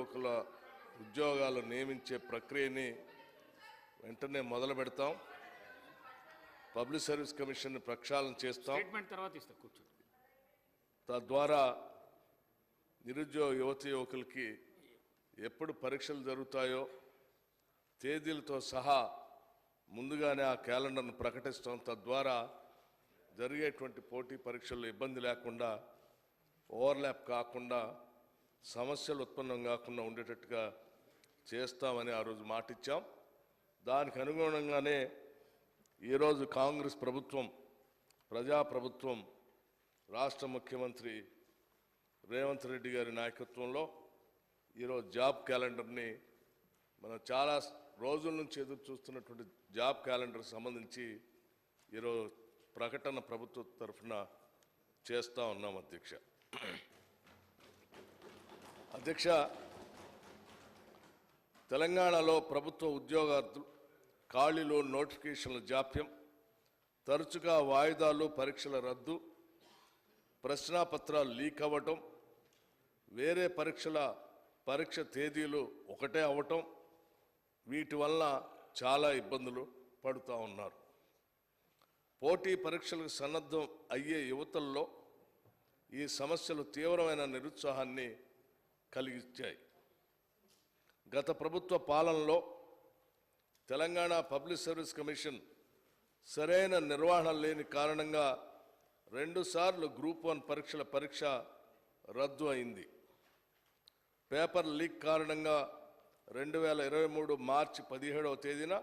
యువకుల ఉద్యోగాలు నియమించే ప్రక్రియని వెంటనే మొదలు పెడతాం. పబ్లిక్ సర్వీస్ కమిషన్ ప్రక్షాళన చేస్తాం. తద్వారా నిరుద్యోగ యువకులకి ఎప్పుడు పరీక్షలు జరుగుతాయో తేదీలతో సహా ముందుగానే ఆ క్యాలెండర్ను ప్రకటిస్తాం. తద్వారా జరిగేటువంటి పోటీ పరీక్షల్లో ఇబ్బంది లేకుండా, ఓవర్లాప్ కాకుండా, సమస్యలు ఉత్పన్నం కాకుండా ఉండేటట్టుగా చేస్తామని ఆ రోజు మాటిచ్చాం. దానికి అనుగుణంగానే ఈరోజు కాంగ్రెస్ ప్రభుత్వం, ప్రజాప్రభుత్వం, రాష్ట్ర ముఖ్యమంత్రి రేవంత్ రెడ్డి గారి నాయకత్వంలో ఈరోజు జాబ్ క్యాలెండర్ని మనం చాలా రోజుల నుంచి ఎదురు చూస్తున్నటువంటి జాబ్ క్యాలెండర్కి సంబంధించి ఈరోజు ప్రకటన ప్రభుత్వ తరఫున చేస్తూ ఉన్నాం. అధ్యక్ష, తెలంగాణలో ప్రభుత్వ ఉద్యోగార్థులు ఖాళీలు, నోటిఫికేషన్ల జాప్యం, తరచుగా వాయిదాలు, పరీక్షల రద్దు, ప్రశ్నాపత్రాలు లీక్ అవ్వటం, వేరే పరీక్ష తేదీలు ఒకటే అవ్వటం, వీటి వల్ల చాలా ఇబ్బందులు పడుతూ ఉన్నారు. పోటీ పరీక్షలకు సన్నద్ధం అయ్యే యువతల్లో ఈ సమస్యలు తీవ్రమైన నిరుత్సాహాన్ని కలిగించాయి. గత ప్రభుత్వ పాలనలో తెలంగాణ పబ్లిక్ సర్వీస్ కమిషన్ సరైన నిర్వహణ లేని కారణంగా 2 సార్లు గ్రూప్ 1 పరీక్ష రద్దు అయింది. పేపర్ లీక్ కారణంగా 2023 మార్చి 17వ తేదీన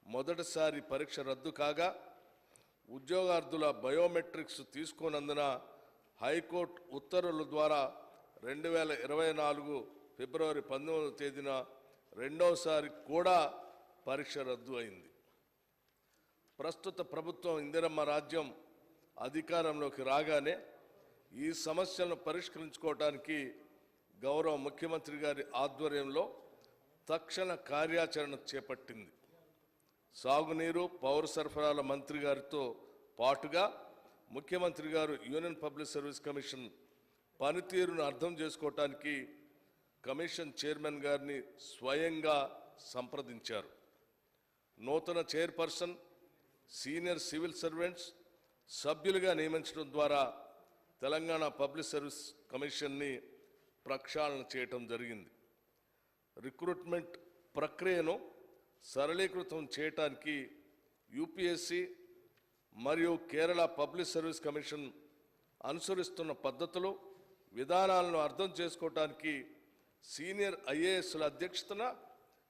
మొదటిసారి పరీక్ష రద్దు కాగా, ఉద్యోగార్థుల బయోమెట్రిక్స్ తీసుకోనందున హైకోర్టు ఉత్తర్వుల ద్వారా 2024 ఫిబ్రవరి 19వ తేదీన రెండోసారి కూడా పరీక్ష రద్దు అయింది. ప్రస్తుత ప్రభుత్వం ఇందిరమ్మ రాజ్యం అధికారంలోకి రాగానే ఈ సమస్యలను పరిష్కరించుకోవడానికి గౌరవ ముఖ్యమంత్రి గారి ఆధ్వర్యంలో తక్షణ కార్యాచరణ చేపట్టింది. సాగునీరు, పౌర సరఫరాల మంత్రి గారితో పాటుగా ముఖ్యమంత్రి గారు యూనియన్ పబ్లిక్ సర్వీస్ కమిషన్ పనితీరును అర్థం చేసుకోవటానికి కమిషన్ చైర్మన్ గారిని స్వయంగా సంప్రదించారు. నూతన చైర్పర్సన్, సీనియర్ సివిల్ సర్వెంట్స్ సభ్యులుగా నియమించడం ద్వారా తెలంగాణ పబ్లిక్ సర్వీస్ కమిషన్ని ప్రక్షాళన చేయటం జరిగింది. రిక్రూట్మెంట్ ప్రక్రియను సరళీకృతం చేయటానికి యూపీఎస్సీ మరియు కేరళ పబ్లిక్ సర్వీస్ కమిషన్ అనుసరిస్తున్న పద్ధతులు, విధానాలను అర్థం చేసుకోవటానికి సీనియర్ ఐఏఎస్ల అధ్యక్షతన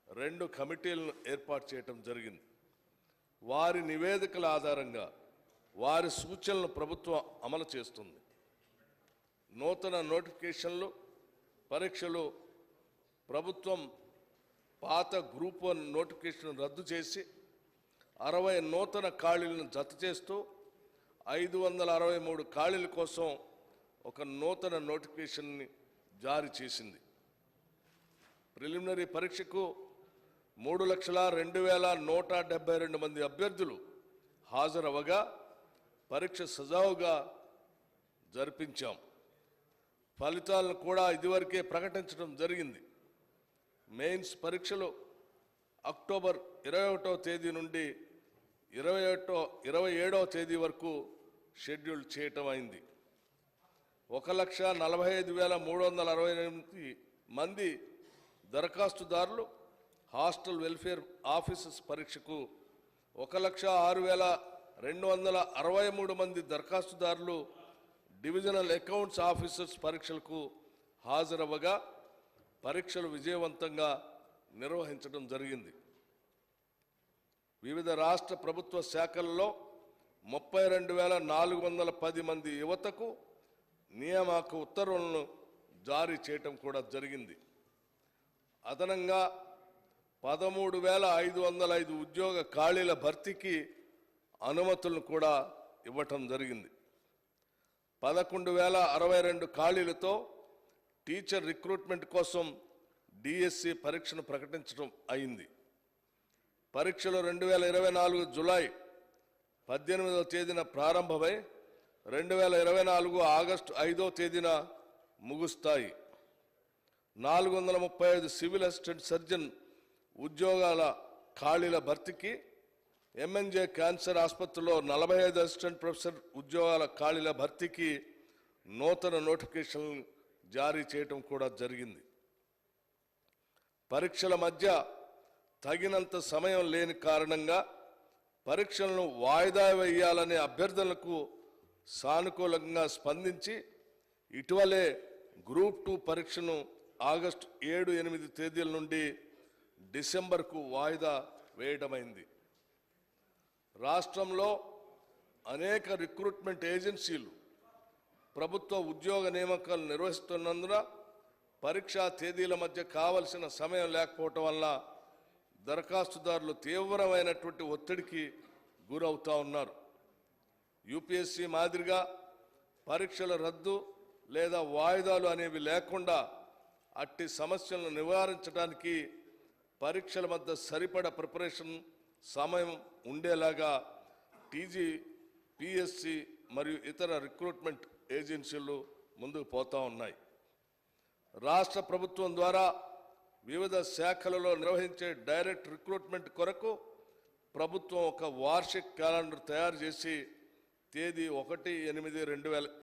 2 కమిటీలను ఏర్పాటు చేయటం జరిగింది. వారి నివేదికల ఆధారంగా వారి సూచనలను ప్రభుత్వం అమలు చేస్తుంది. నూతన నోటిఫికేషన్లు, పరీక్షలు ప్రభుత్వం పాత గ్రూప్ 1 నోటిఫికేషన్ రద్దు చేసి 60 నూతన ఖాళీలను జత చేస్తూ 563 ఖాళీల కోసం ఒక నూతన నోటిఫికేషన్ని జారీ చేసింది. ప్రిలిమినరీ పరీక్షకు 3,02,172 మంది అభ్యర్థులు హాజరవగా పరీక్ష సజావుగా జరిపించాం. ఫలితాలను కూడా ఇదివరకే ప్రకటించడం జరిగింది. మెయిన్స్ పరీక్షలు అక్టోబర్ 21వ తేదీ నుండి 27వ తేదీ వరకు షెడ్యూల్ చేయటం అయింది. 1,45,368 మంది దరఖాస్తుదారులు హాస్టల్ వెల్ఫేర్ ఆఫీసర్స్ పరీక్షకు, 1,06,263 మంది దరఖాస్తుదారులు డివిజనల్ అకౌంట్స్ ఆఫీసర్స్ పరీక్షలకు హాజరవ్వగా పరీక్షలు విజయవంతంగా నిర్వహించడం జరిగింది. వివిధ రాష్ట్ర ప్రభుత్వ శాఖల్లో 32,410 మంది యువతకు నియామక ఉత్తర్వులను జారీ చేయటం కూడా జరిగింది. అదనంగా 13,505 ఉద్యోగ ఖాళీల భర్తీకి అనుమతులను కూడా ఇవ్వటం జరిగింది. 11,062 ఖాళీలతో టీచర్ రిక్రూట్మెంట్ కోసం డిఎస్సి పరీక్షను ప్రకటించడం అయింది. పరీక్షలు 2024 జూలై 18వ తేదీన ప్రారంభమై 2024 ఆగస్టు 5వ తేదీన ముగుస్తాయి. 435 సివిల్ అసిస్టెంట్ సర్జన్ ఉద్యోగాల ఖాళీల భర్తీకి, ఎంఎన్జే క్యాన్సర్ ఆసుపత్రిలో 45 అసిస్టెంట్ ప్రొఫెసర్ ఉద్యోగాల ఖాళీల భర్తీకి నూతన నోటిఫికేషన్ జారీ చేయడం కూడా జరిగింది. పరీక్షల మధ్య తగినంత సమయం లేని కారణంగా పరీక్షలను వాయిదా వేయాలనే అభ్యర్థనలకు సానుకూలంగా స్పందించి ఇటీవలే గ్రూప్ 2 పరీక్షను ఆగస్టు 7, 8 తేదీల నుండి డిసెంబర్కు వాయిదా వేయడమైంది. రాష్ట్రంలో అనేక రిక్రూట్మెంట్ ఏజెన్సీలు ప్రభుత్వ ఉద్యోగ నియామకాలు నిర్వహిస్తున్నందున పరీక్షా తేదీల మధ్య కావలసిన సమయం లేకపోవటం వల్ల దరఖాస్తుదారులు తీవ్రమైనటువంటి ఒత్తిడికి గురవుతూ ఉన్నారు. యూపీఎస్సీ మాదిరిగా పరీక్షల రద్దు లేదా వాయిదాలు అనేవి లేకుండా అట్టి సమస్యలను నివారించడానికి పరీక్షల మధ్య సరిపడ ప్రిపరేషన్ సమయం ఉండేలాగా టీజీ, పిఎస్సి మరియు ఇతర రిక్రూట్మెంట్ ఏజెన్సీలు ముందుకు పోతూ ఉన్నాయి. రాష్ట్ర ప్రభుత్వం ద్వారా వివిధ శాఖలలో నిర్వహించే డైరెక్ట్ రిక్రూట్మెంట్ కొరకు ప్రభుత్వం ఒక వార్షిక క్యాలెండర్ తయారు చేసి తేదీ 1/8/2020